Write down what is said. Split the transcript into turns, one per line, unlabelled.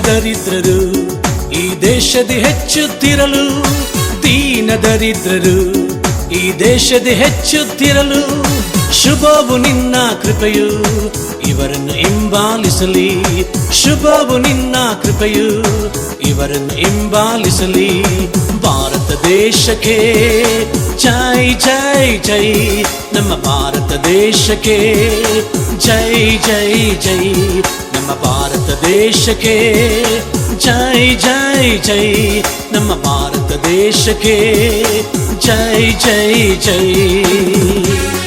ದರಿದ್ರರು ಈ ದೇಶದಿ ಹೆಚ್ಚುತ್ತಿರಲು, ದೀನ ದರಿದ್ರರು ಈ ದೇಶದಿ ಹೆಚ್ಚುತ್ತಿರಲು, ಶುಭವು ನಿನ್ನ ಕೃಪೆಯು ಇವರನ್ನು ಹಿಂಬಾಲಿಸಲಿ, ಶುಭವು ನಿನ್ನ ಕೃಪೆಯು ಇವರನ್ನು ಹಿಂಬಾಲಿಸಲಿ. ಭಾರತ ದೇಶಕ್ಕೆ ಜೈ ಜೈ ಜೈ, ನಮ್ಮ ಭಾರತ ದೇಶಕ್ಕೆ ಜೈ ಜೈ ಜೈ, ನಮ್ಮ ಭಾರತ ದೇಶಕ್ಕೆ ಜೈ ಜೈ ಜೈ, ನಮ್ಮ ಭಾರತ ದೇಶಕ್ಕೆ ಜೈ ಜೈ ಜೈ.